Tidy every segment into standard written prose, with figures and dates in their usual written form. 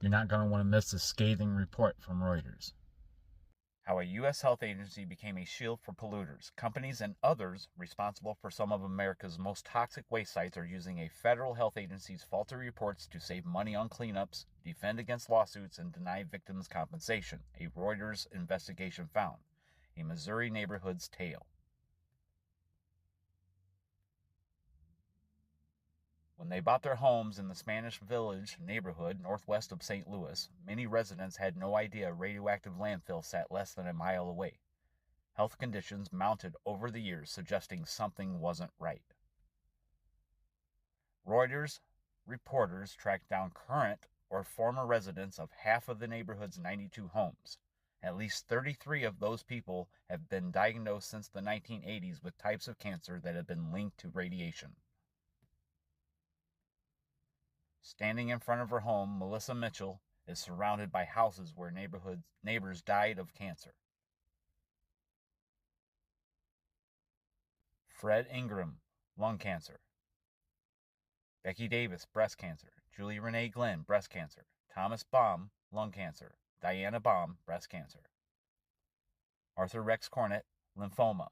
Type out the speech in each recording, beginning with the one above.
You're not going to want to miss this scathing report from Reuters. How a U.S. health agency became a shield for polluters. Companies and others responsible for some of America's most toxic waste sites are using a federal health agency's faulty reports to save money on cleanups, defend against lawsuits, and deny victims compensation, a Reuters investigation found. A Missouri neighborhood's tale. When they bought their homes in the Spanish Village neighborhood northwest of St. Louis, many residents had no idea a radioactive landfill sat less than a mile away. Health conditions mounted over the years, suggesting something wasn't right. Reuters reporters tracked down current or former residents of half of the neighborhood's 92 homes. At least 33 of those people have been diagnosed since the 1980s with types of cancer that have been linked to radiation. Standing in front of her home, Melissa Mitchell is surrounded by houses where neighbors died of cancer. Fred Ingram, lung cancer. Becky Davis, breast cancer. Julie Renee Glenn, breast cancer. Thomas Baum, lung cancer. Diana Baum, breast cancer. Arthur Rex Cornett, lymphoma.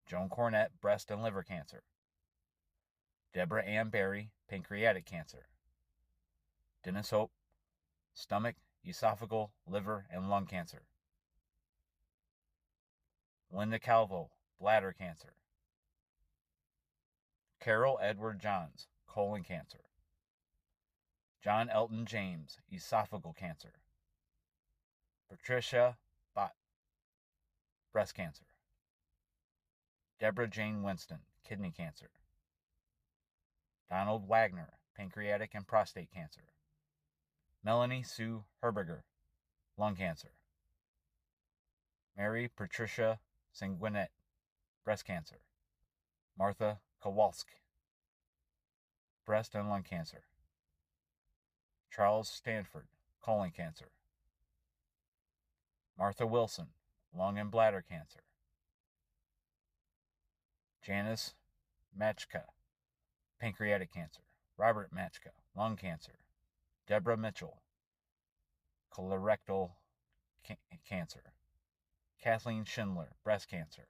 Joan Cornett, breast and liver cancer. Deborah Ann Berry, pancreatic cancer. Dennis Hope, stomach, esophageal, liver, and lung cancer. Linda Calvo, bladder cancer. Carol Edward Johns, colon cancer. John Elton James, esophageal cancer. Patricia Bott, breast cancer. Deborah Jane Winston, kidney cancer. Donald Wagner, pancreatic and prostate cancer. Melanie Sue Herberger, lung cancer. Mary Patricia Sanguinet, breast cancer. Martha Kowalski, breast and lung cancer. Charles Stanford, colon cancer. Martha Wilson, lung and bladder cancer. Janice Machka, pancreatic cancer. Robert Machka, lung cancer. Deborah Mitchell, colorectal cancer. Kathleen Schindler, breast cancer.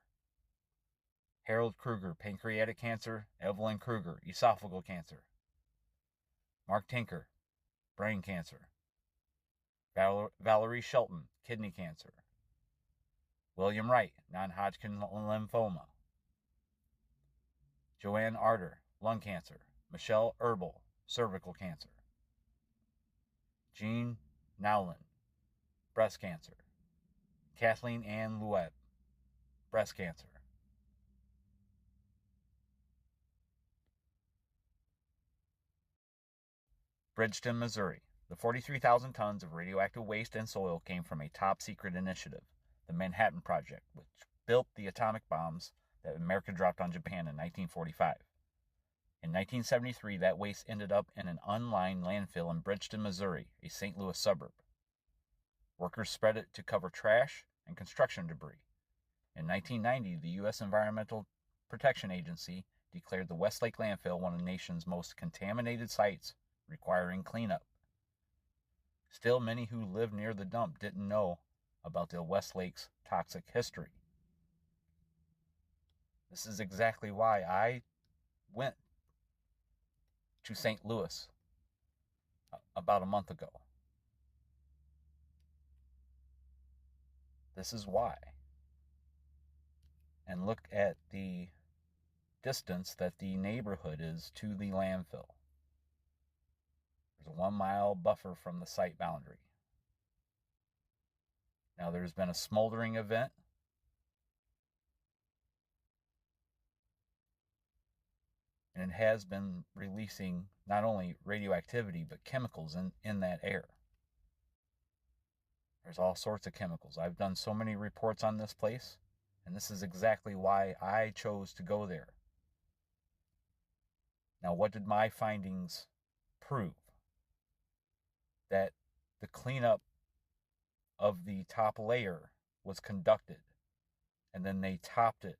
Harold Kruger, pancreatic cancer. Evelyn Kruger, esophageal cancer. Mark Tinker, brain cancer. Valerie Shelton, kidney cancer. William Wright, non-Hodgkin lymphoma. Joanne Arter, lung cancer. Michelle Herbal, cervical cancer. Jean Nowlin, breast cancer. Kathleen Ann Lueb, breast cancer. Bridgeton, Missouri. The 43,000 tons of radioactive waste and soil came from a top-secret initiative, the Manhatten Project, which built the atomic bombs that America dropped on Japan in 1945. In 1973, that waste ended up in an unlined landfill in Bridgeton, Missouri, a St. Louis suburb. Workers spread it to cover trash and construction debris. In 1990, the U.S. Environmental Protection Agency declared the Westlake landfill one of the nation's most contaminated sites, requiring cleanup. Still, many who lived near the dump didn't know about the Westlake's toxic history. This is exactly why I went to St. Louis about a month ago. This is why. And look at the distance that the neighborhood is to the landfill. There's a 1-mile buffer from the site boundary. Now, there's been a smoldering event. And it has been releasing not only radioactivity, but chemicals in that air. There's all sorts of chemicals. I've done so many reports on this place, and this is exactly why I chose to go there. Now, what did my findings prove? That the cleanup of the top layer was conducted, and then they topped it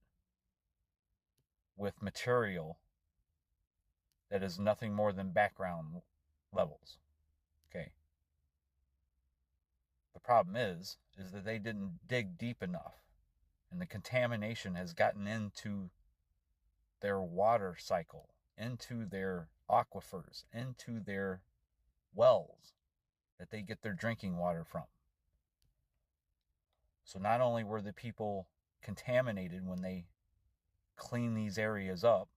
with material that is nothing more than background levels. Okay. problem is that they didn't dig deep enough, and the contamination has gotten into their water cycle, into their aquifers, into their wells that they get their drinking water from. So not only were the people contaminated when they clean these areas up,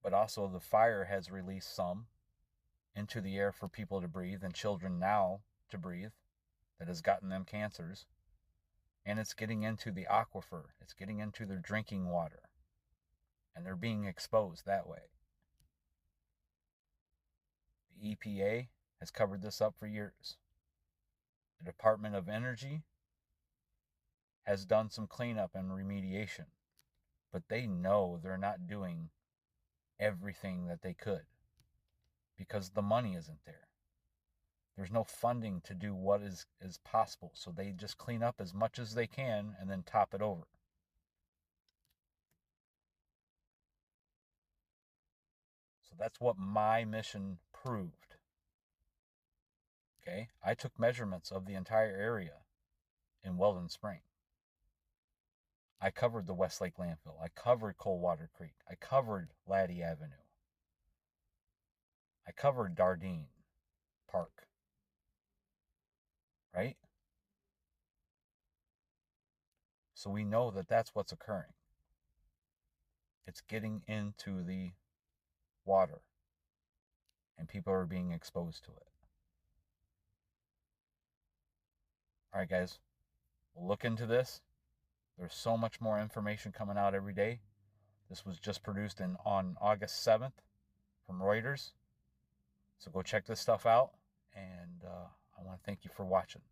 but also the fire has released some into the air for people to breathe and children now to breathe that has gotten them cancers. And it's getting into the aquifer. It's getting into their drinking water. And they're being exposed that way. The EPA has covered this up for years. The Department of Energy has done some cleanup and remediation. But they know they're not doing everything that they could because the money isn't there. There's no funding to do what is possible. So they just clean up as much as they can and then top it over. So that's what my mission proved. Okay, I took measurements of the entire area in Weldon Spring. I covered the Westlake landfill. I covered Coldwater Creek. I covered Laddie Avenue. I covered Dardine Park. Right? So we know that that's what's occurring. It's getting into the water, and people are being exposed to it. All right, guys, we'll look into this. There's so much more information coming out every day. This was just produced on August 7th from Ruetors. So go check this stuff out, and I want to thank you for watching.